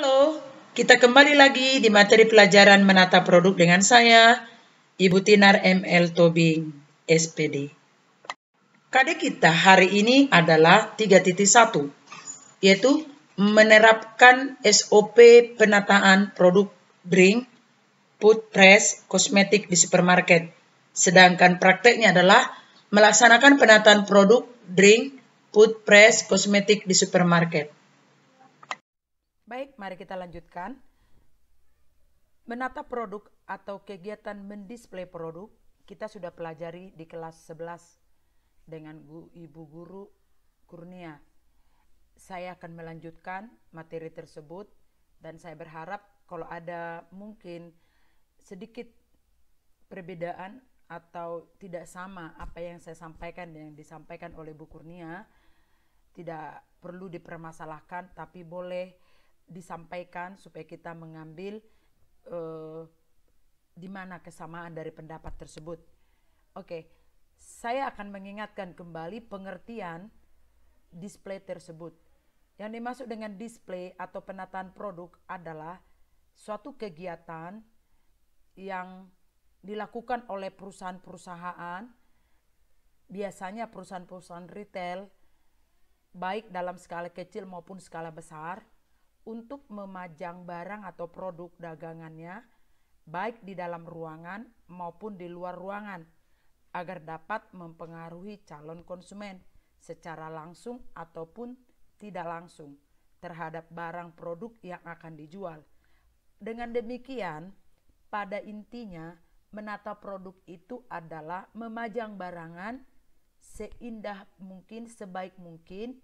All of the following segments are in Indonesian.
Halo, kita kembali lagi di materi pelajaran menata produk dengan saya, Ibu Tinar ML Tobing, SPD. KD kita hari ini adalah 3.1, yaitu menerapkan SOP penataan produk drink, food, press, kosmetik di supermarket. Sedangkan prakteknya adalah melaksanakan penataan produk drink, food, press, kosmetik di supermarket. Baik, mari kita lanjutkan. Menata produk atau kegiatan mendisplay produk, kita sudah pelajari di kelas 11 dengan Ibu Guru Kurnia. Saya akan melanjutkan materi tersebut dan saya berharap kalau ada mungkin sedikit perbedaan atau tidak sama apa yang saya sampaikan yang disampaikan oleh Bu Kurnia, tidak perlu dipermasalahkan, tapi boleh disampaikan supaya kita mengambil di mana kesamaan dari pendapat tersebut. Oke, saya akan mengingatkan kembali pengertian display tersebut. Yang dimaksud dengan display atau penataan produk adalah suatu kegiatan yang dilakukan oleh perusahaan-perusahaan, biasanya perusahaan-perusahaan retail, baik dalam skala kecil maupun skala besar, untuk memajang barang atau produk dagangannya baik di dalam ruangan maupun di luar ruangan agar dapat mempengaruhi calon konsumen secara langsung ataupun tidak langsung terhadap barang produk yang akan dijual. Dengan demikian, pada intinya menata produk itu adalah memajang barangan seindah mungkin, sebaik mungkin,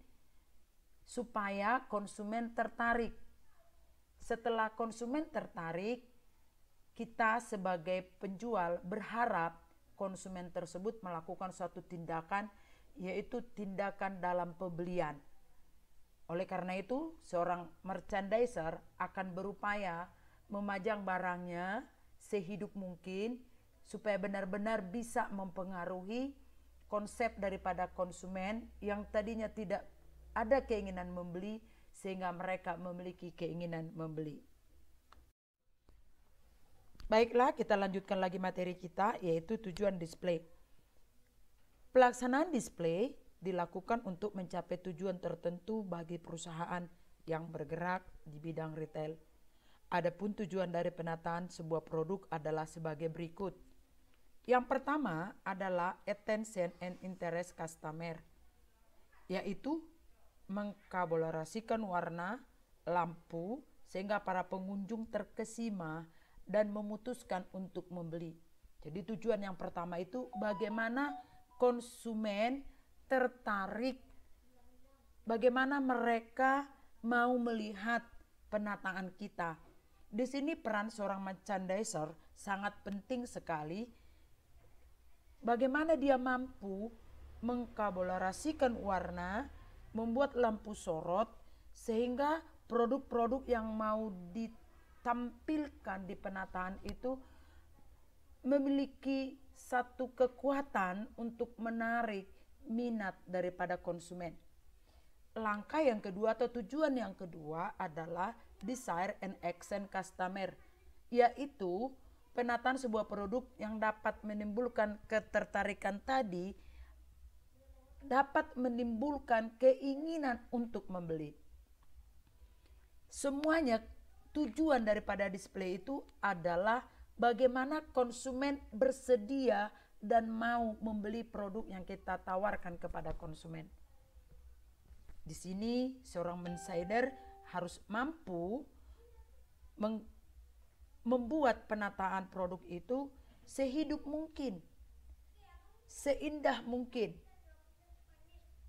supaya konsumen tertarik. Setelah konsumen tertarik, kita sebagai penjual berharap konsumen tersebut melakukan suatu tindakan, yaitu tindakan dalam pembelian. Oleh karena itu, seorang merchandiser akan berupaya memajang barangnya sehidup mungkin supaya benar-benar bisa mempengaruhi konsep daripada konsumen yang tadinya tidak ada keinginan membeli sehingga mereka memiliki keinginan membeli. Baiklah, kita lanjutkan lagi materi kita, yaitu tujuan display. Pelaksanaan display dilakukan untuk mencapai tujuan tertentu bagi perusahaan yang bergerak di bidang retail. Adapun tujuan dari penataan sebuah produk adalah sebagai berikut. Yang pertama adalah attention and interest customer, yaitu mengkolaborasikan warna, lampu, sehingga para pengunjung terkesima dan memutuskan untuk membeli. Jadi tujuan yang pertama itu bagaimana konsumen tertarik, bagaimana mereka mau melihat penataan kita. Di sini peran seorang merchandiser sangat penting sekali. Bagaimana dia mampu mengkolaborasikan warna, membuat lampu sorot sehingga produk-produk yang mau ditampilkan di penataan itu memiliki satu kekuatan untuk menarik minat daripada konsumen. Langkah yang kedua atau tujuan yang kedua adalah desire and action customer, yaitu penataan sebuah produk yang dapat menimbulkan ketertarikan tadi, dapat menimbulkan keinginan untuk membeli. Semuanya tujuan daripada display itu adalah bagaimana konsumen bersedia dan mau membeli produk yang kita tawarkan kepada konsumen. Di sini seorang merchandiser harus mampu membuat penataan produk itu sehidup mungkin, seindah mungkin.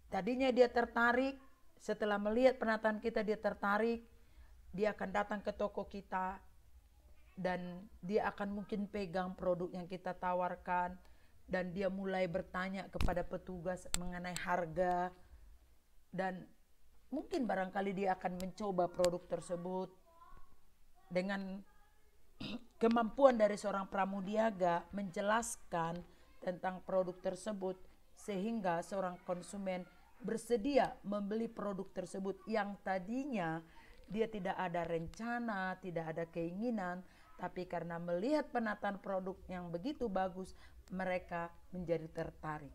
Tadinya dia tertarik, setelah melihat penataan kita dia tertarik, dia akan datang ke toko kita dan dia akan mungkin pegang produk yang kita tawarkan dan dia mulai bertanya kepada petugas mengenai harga dan mungkin barangkali dia akan mencoba produk tersebut. Dengan kemampuan dari seorang pramudiaga menjelaskan tentang produk tersebut sehingga seorang konsumen bersedia membeli produk tersebut yang tadinya dia tidak ada rencana, tidak ada keinginan, tapi karena melihat penataan produk yang begitu bagus, mereka menjadi tertarik.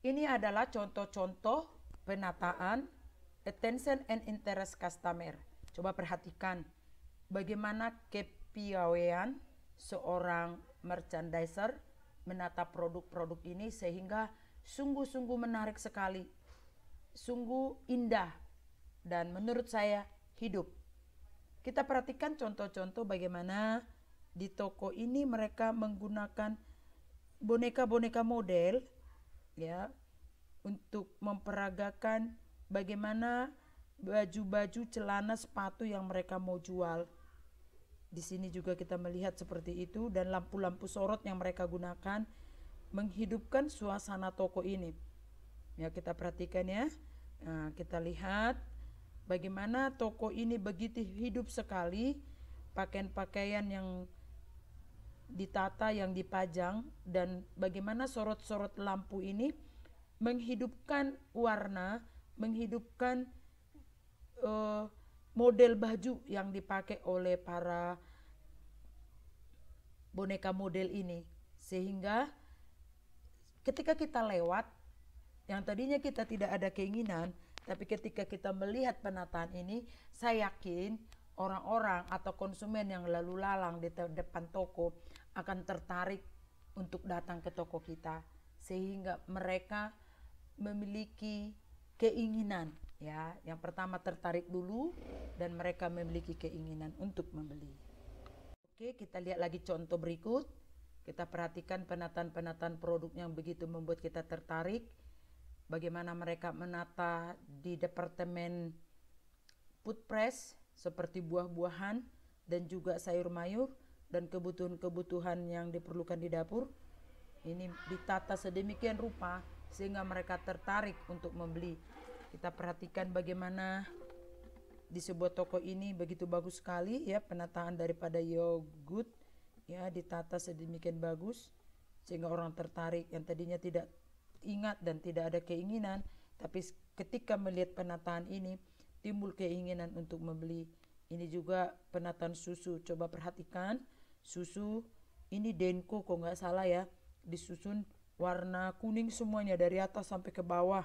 Ini adalah contoh-contoh penataan attention and interest customer. Coba perhatikan bagaimana kepiawaian seorang merchandiser menata produk-produk ini sehingga sungguh-sungguh menarik sekali, sungguh indah, dan menurut saya hidup. Kita perhatikan contoh-contoh bagaimana di toko ini mereka menggunakan boneka-boneka model ya untuk memperagakan bagaimana baju-baju, celana, sepatu yang mereka mau jual. Di sini juga kita melihat seperti itu, dan lampu-lampu sorot yang mereka gunakan menghidupkan suasana toko ini. Ya, kita perhatikan ya. Nah, kita lihat bagaimana toko ini begitu hidup sekali, pakaian-pakaian yang ditata, yang dipajang, dan bagaimana sorot-sorot lampu ini menghidupkan warna, menghidupkan model baju yang dipakai oleh para boneka model ini, sehingga ketika kita lewat yang tadinya kita tidak ada keinginan, tapi ketika kita melihat penataan ini, saya yakin orang-orang atau konsumen yang lalu lalang di depan toko akan tertarik untuk datang ke toko kita, sehingga mereka memiliki keinginan. Ya, yang pertama tertarik dulu dan mereka memiliki keinginan untuk membeli. Oke, kita lihat lagi contoh berikut. Kita perhatikan penataan-penataan produk yang begitu membuat kita tertarik. Bagaimana mereka menata di departemen food press seperti buah-buahan dan juga sayur mayur dan kebutuhan-kebutuhan yang diperlukan di dapur. Ini ditata sedemikian rupa sehingga mereka tertarik untuk membeli. Kita perhatikan bagaimana di sebuah toko ini begitu bagus sekali ya penataan daripada yogurt ya, ditata sedemikian bagus sehingga orang tertarik yang tadinya tidak ingat dan tidak ada keinginan, tapi ketika melihat penataan ini timbul keinginan untuk membeli. Ini juga penataan susu. Coba perhatikan susu ini Denko kok nggak salah ya, disusun warna kuning semuanya dari atas sampai ke bawah.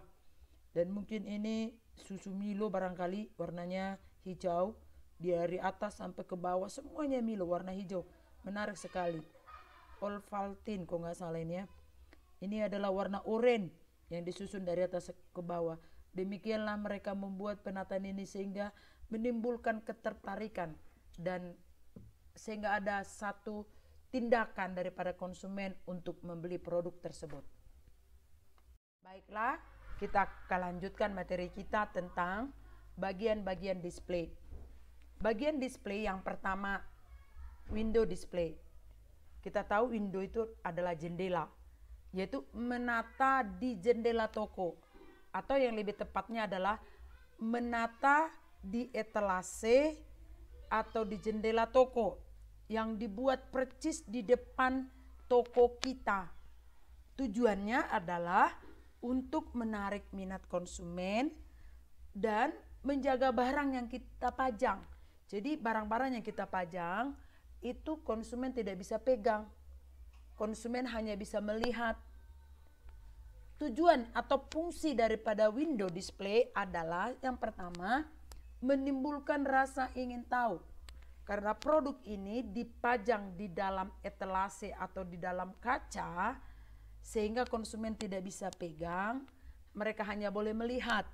Dan mungkin ini susu Milo barangkali warnanya hijau, dari atas sampai ke bawah semuanya Milo warna hijau, menarik sekali. Ovaltine kok nggak salah ini ya. Ini adalah warna oranye yang disusun dari atas ke bawah. Demikianlah mereka membuat penataan ini sehingga menimbulkan ketertarikan dan sehingga ada satu tindakan daripada konsumen untuk membeli produk tersebut. Baiklah, kita akan lanjutkan materi kita tentang bagian-bagian display. Bagian display yang pertama, window display. Kita tahu window itu adalah jendela, yaitu menata di jendela toko, atau yang lebih tepatnya adalah menata di etalase atau di jendela toko yang dibuat percis di depan toko kita. Tujuannya adalah untuk menarik minat konsumen dan menjaga barang yang kita pajang. Jadi barang-barang yang kita pajang itu konsumen tidak bisa pegang. Konsumen hanya bisa melihat. Tujuan atau fungsi daripada window display adalah yang pertama, menimbulkan rasa ingin tahu. Karena produk ini dipajang di dalam etalase atau di dalam kaca, sehingga konsumen tidak bisa pegang, mereka hanya boleh melihat.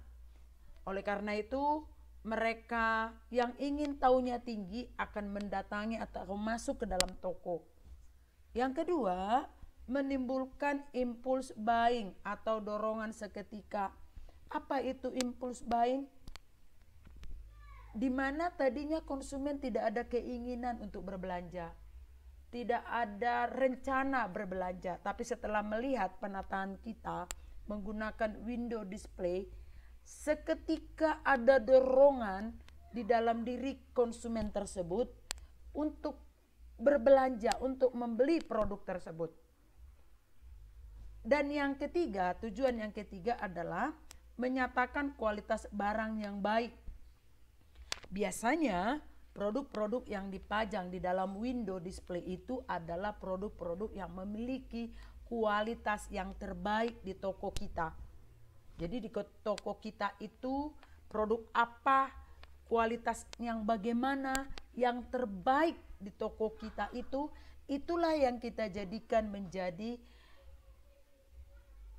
Oleh karena itu, mereka yang ingin tahunya tinggi akan mendatangi atau masuk ke dalam toko. Yang kedua, menimbulkan impulse buying atau dorongan seketika. Apa itu impulse buying? Di mana tadinya konsumen tidak ada keinginan untuk berbelanja, tidak ada rencana berbelanja, tapi setelah melihat penataan kita menggunakan window display, seketika ada dorongan di dalam diri konsumen tersebut untuk berbelanja, untuk membeli produk tersebut. Dan yang ketiga, tujuan yang ketiga adalah menyatakan kualitas barang yang baik. Biasanya produk-produk yang dipajang di dalam window display itu adalah produk-produk yang memiliki kualitas yang terbaik di toko kita. Jadi di toko kita itu produk apa, kualitas yang bagaimana, yang terbaik di toko kita itu, itulah yang kita jadikan menjadi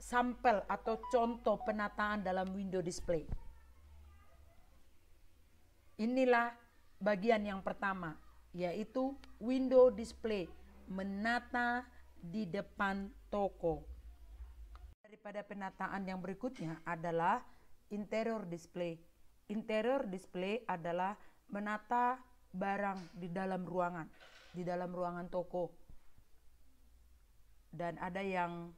sampel atau contoh penataan dalam window display. Inilah bagian yang pertama, yaitu window display, menata di depan toko. Daripada penataan yang berikutnya adalah interior display. Interior display adalah menata barang di dalam ruangan toko. Dan ada yang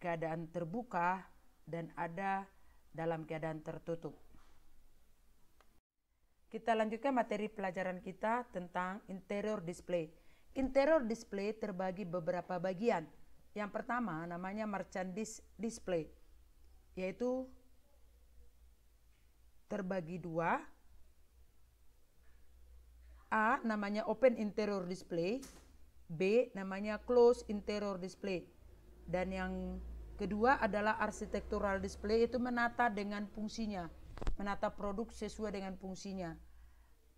keadaan terbuka dan ada dalam keadaan tertutup. Kita lanjutkan materi pelajaran kita tentang interior display. Interior display terbagi beberapa bagian. Yang pertama namanya merchandise display, yaitu terbagi dua. A namanya open interior display, B namanya close interior display. Dan yang kedua adalah architectural display, itu menata dengan fungsinya, menata produk sesuai dengan fungsinya.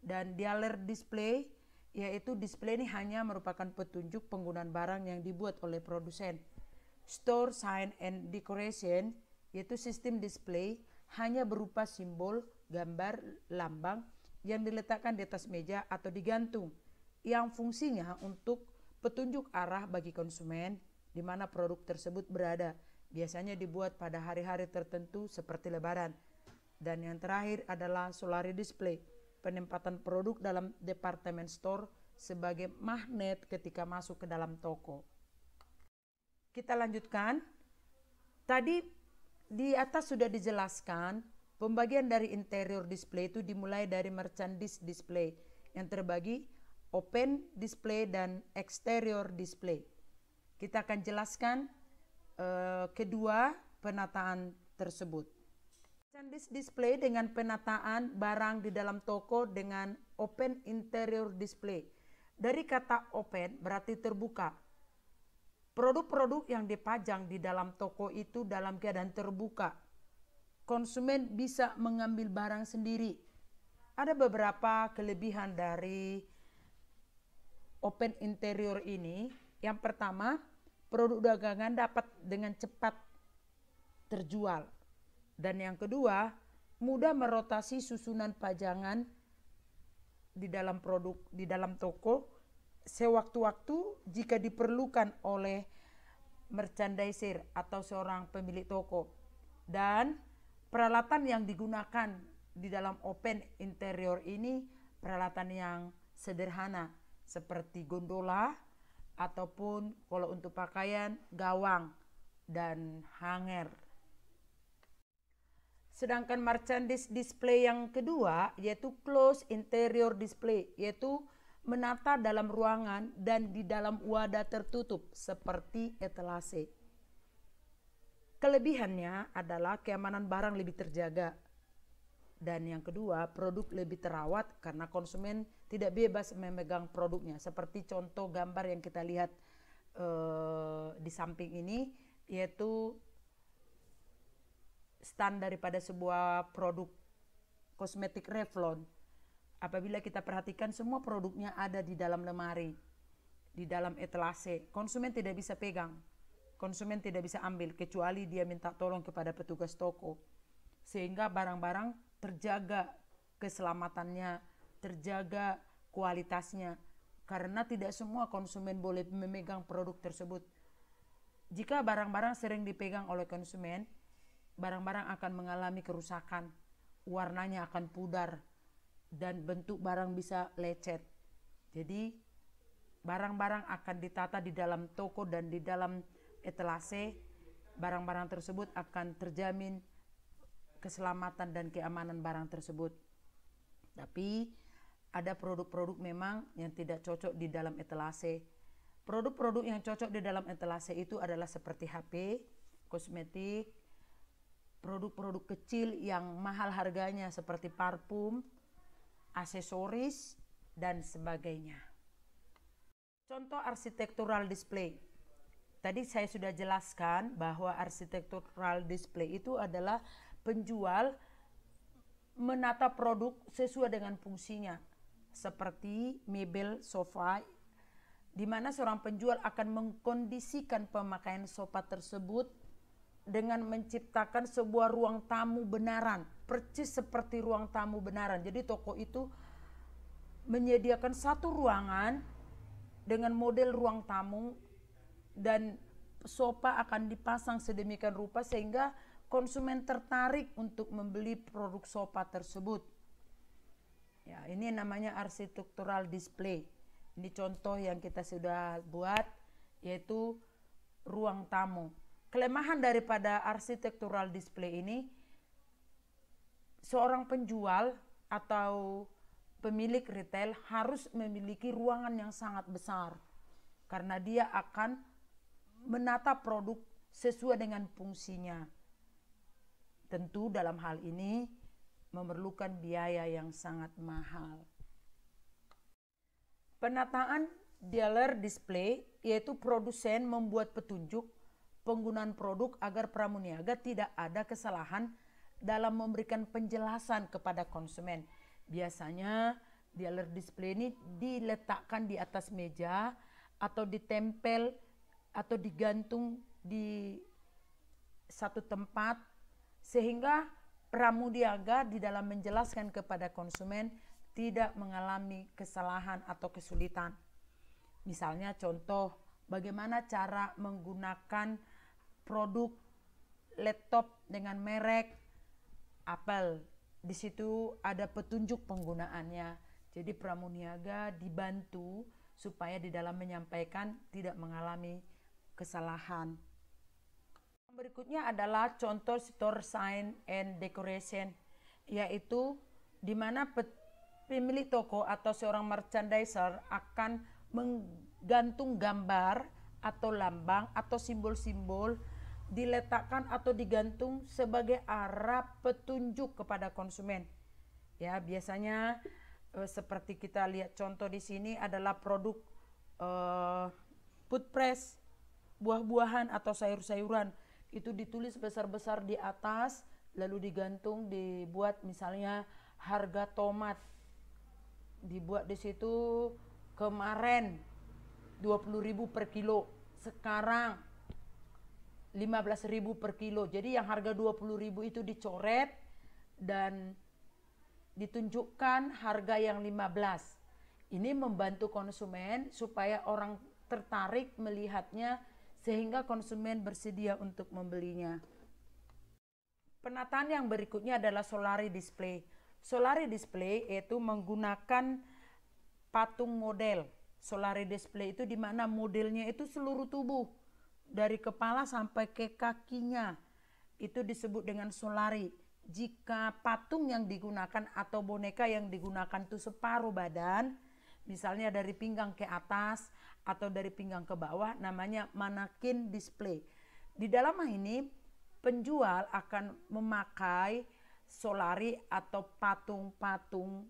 Dan dealer display, yaitu display ini hanya merupakan petunjuk penggunaan barang yang dibuat oleh produsen. Store sign and decoration, yaitu sistem display hanya berupa simbol, gambar, lambang yang diletakkan di atas meja atau digantung, yang fungsinya untuk petunjuk arah bagi konsumen di mana produk tersebut berada. Biasanya dibuat pada hari-hari tertentu seperti Lebaran. Dan yang terakhir adalah solari display, penempatan produk dalam department store sebagai magnet ketika masuk ke dalam toko. Kita lanjutkan. Tadi di atas sudah dijelaskan pembagian dari interior display itu dimulai dari merchandise display yang terbagi open display dan exterior display. Kita akan jelaskan kedua penataan tersebut. Merchandise display dengan penataan barang di dalam toko dengan open interior display. Dari kata open berarti terbuka. Produk-produk yang dipajang di dalam toko itu dalam keadaan terbuka. Konsumen bisa mengambil barang sendiri. Ada beberapa kelebihan dari open interior ini. Yang pertama, produk dagangan dapat dengan cepat terjual. Dan yang kedua, mudah merotasi susunan pajangan di dalam produk, di dalam toko sewaktu-waktu jika diperlukan oleh merchandiser atau seorang pemilik toko. Dan peralatan yang digunakan di dalam open interior ini peralatan yang sederhana seperti gondola ataupun kalau untuk pakaian gawang dan hanger. Sedangkan merchandise display yang kedua yaitu close interior display, yaitu menata dalam ruangan dan di dalam wadah tertutup seperti etalase. Kelebihannya adalah keamanan barang lebih terjaga. Dan yang kedua, produk lebih terawat karena konsumen tidak bebas memegang produknya. Seperti contoh gambar yang kita lihat di samping ini, yaitu stand daripada sebuah produk kosmetik Revlon. Apabila kita perhatikan semua produknya ada di dalam lemari, di dalam etalase. Konsumen tidak bisa pegang, konsumen tidak bisa ambil kecuali dia minta tolong kepada petugas toko. Sehingga barang-barang terjaga keselamatannya, terjaga kualitasnya. Karena tidak semua konsumen boleh memegang produk tersebut. Jika barang-barang sering dipegang oleh konsumen, barang-barang akan mengalami kerusakan, warnanya akan pudar, dan bentuk barang bisa lecet. Jadi barang-barang akan ditata di dalam toko dan di dalam etalase. Barang-barang tersebut akan terjamin keselamatan dan keamanan barang tersebut. Tapi ada produk-produk memang yang tidak cocok di dalam etalase. Produk-produk yang cocok di dalam etalase itu adalah seperti HP, kosmetik, produk-produk kecil yang mahal harganya seperti parfum, aksesoris, dan sebagainya. Contoh arsitektural display. Tadi saya sudah jelaskan bahwa arsitektural display itu adalah penjual menata produk sesuai dengan fungsinya. Seperti mebel sofa, di mana seorang penjual akan mengkondisikan pemakaian sofa tersebut dengan menciptakan sebuah ruang tamu benaran, persis seperti ruang tamu benaran. Jadi toko itu menyediakan satu ruangan dengan model ruang tamu dan sofa akan dipasang sedemikian rupa sehingga konsumen tertarik untuk membeli produk sofa tersebut. Ya, ini namanya arsitektural display. Ini contoh yang kita sudah buat, yaitu ruang tamu. Kelemahan daripada arsitektural display ini, seorang penjual atau pemilik retail harus memiliki ruangan yang sangat besar karena dia akan menata produk sesuai dengan fungsinya. Tentu dalam hal ini memerlukan biaya yang sangat mahal. Penataan dealer display yaitu produsen membuat petunjuk penggunaan produk agar pramuniaga tidak ada kesalahan dalam memberikan penjelasan kepada konsumen. Biasanya dealer display ini diletakkan di atas meja atau ditempel atau digantung di satu tempat sehingga pramuniaga di dalam menjelaskan kepada konsumen tidak mengalami kesalahan atau kesulitan. Misalnya contoh bagaimana cara menggunakan produk laptop dengan merek Apple. Di situ ada petunjuk penggunaannya. Jadi pramuniaga dibantu supaya di dalam menyampaikan tidak mengalami kesalahan. Berikutnya adalah contoh store sign and decoration, yaitu di mana pemilik toko atau seorang merchandiser akan menggantung gambar atau lambang atau simbol-simbol diletakkan atau digantung sebagai arah petunjuk kepada konsumen. Ya, biasanya seperti kita lihat contoh di sini adalah produk food press, buah-buahan atau sayur-sayuran. Itu ditulis besar-besar di atas, lalu digantung, dibuat misalnya harga tomat. Dibuat di situ kemarin 20.000 per kilo, sekarang 15.000 per kilo. Jadi yang harga 20.000 itu dicoret dan ditunjukkan harga yang 15. Ini membantu konsumen supaya orang tertarik melihatnya sehingga konsumen bersedia untuk membelinya. Penataan yang berikutnya adalah solari display. Solari display yaitu menggunakan patung model. Solari display itu di mana modelnya itu seluruh tubuh, dari kepala sampai ke kakinya. Itu disebut dengan solari. Jika patung yang digunakan atau boneka yang digunakan itu separuh badan, misalnya dari pinggang ke atas atau dari pinggang ke bawah, namanya mannequin display. Di dalam hal ini penjual akan memakai solari atau patung-patung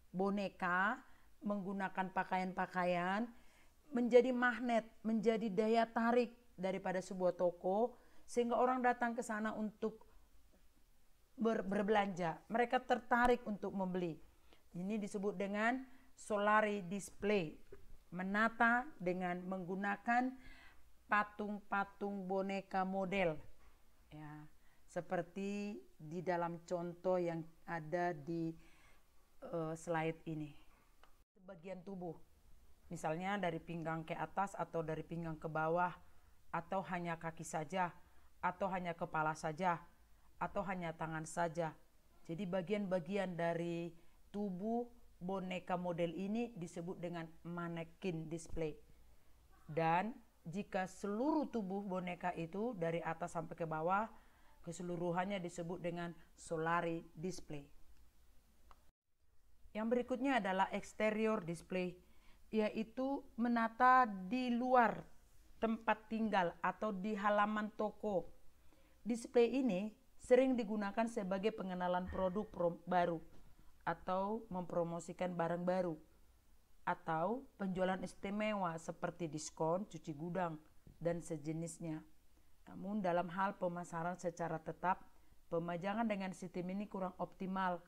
boneka menggunakan pakaian-pakaian menjadi magnet, menjadi daya tarik daripada sebuah toko sehingga orang datang ke sana untuk berbelanja. Mereka tertarik untuk membeli. Ini disebut dengan solari display. Menata dengan menggunakan patung-patung boneka model. Ya, seperti di dalam contoh yang ada di slide ini. Bagian tubuh, misalnya dari pinggang ke atas atau dari pinggang ke bawah, atau hanya kaki saja, atau hanya kepala saja, atau hanya tangan saja. Jadi bagian-bagian dari tubuh boneka model ini disebut dengan mannequin display. Dan jika seluruh tubuh boneka itu dari atas sampai ke bawah, keseluruhannya disebut dengan solari display. Yang berikutnya adalah exterior display, yaitu menata di luar tempat tinggal atau di halaman toko. Display ini sering digunakan sebagai pengenalan produk baru atau mempromosikan barang baru, atau penjualan istimewa seperti diskon, cuci gudang, dan sejenisnya. Namun dalam hal pemasaran secara tetap, pemajangan dengan sistem ini kurang optimal.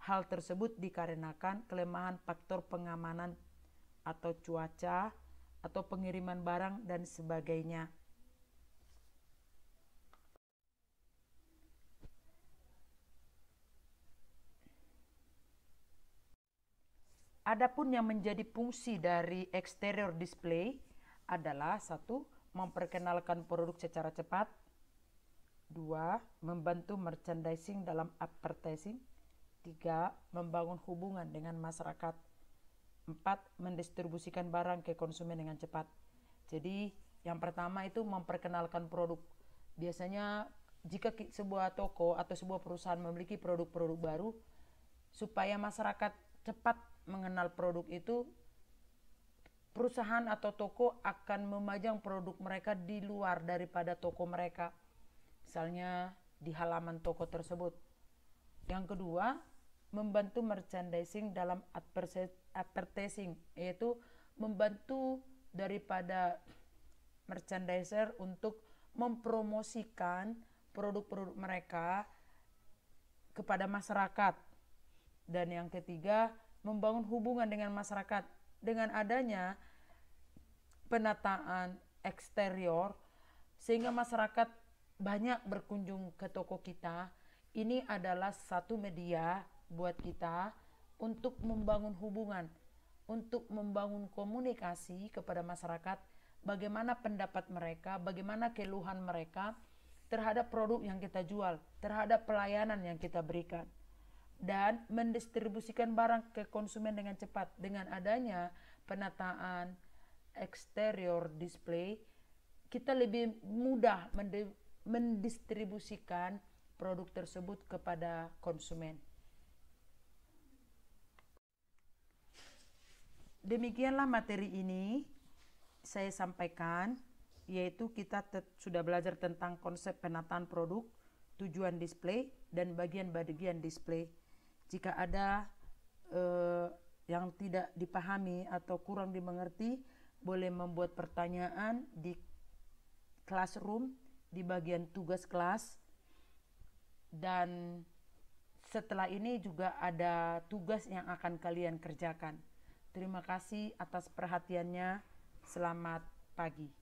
Hal tersebut dikarenakan kelemahan faktor pengamanan atau cuaca, atau pengiriman barang dan sebagainya. Adapun yang menjadi fungsi dari exterior display adalah: 1. Memperkenalkan produk secara cepat. 2. Membantu merchandising dalam advertising. 3. Membangun hubungan dengan masyarakat. 4. Mendistribusikan barang ke konsumen dengan cepat. Jadi yang pertama itu memperkenalkan produk. Biasanya jika sebuah toko atau sebuah perusahaan memiliki produk-produk baru, supaya masyarakat cepat mengenal produk itu, perusahaan atau toko akan memajang produk mereka di luar daripada toko mereka, misalnya di halaman toko tersebut. Yang kedua, membantu merchandising dalam advertising, yaitu membantu daripada merchandiser untuk mempromosikan produk-produk mereka kepada masyarakat. Dan yang ketiga, membangun hubungan dengan masyarakat. Dengan adanya penataan eksterior, sehingga masyarakat banyak berkunjung ke toko kita. Ini adalah satu media buat kita untuk membangun hubungan, untuk membangun komunikasi kepada masyarakat, bagaimana pendapat mereka, bagaimana keluhan mereka terhadap produk yang kita jual, terhadap pelayanan yang kita berikan, dan mendistribusikan barang ke konsumen dengan cepat. Dengan adanya penataan exterior display, kita lebih mudah mendistribusikan produk tersebut kepada konsumen. Demikianlah materi ini saya sampaikan, yaitu kita sudah belajar tentang konsep penataan produk, tujuan display, dan bagian-bagian display. Jika ada yang tidak dipahami atau kurang dimengerti, boleh membuat pertanyaan di classroom di bagian tugas kelas. Dan setelah ini juga ada tugas yang akan kalian kerjakan. Terima kasih atas perhatiannya. Selamat pagi.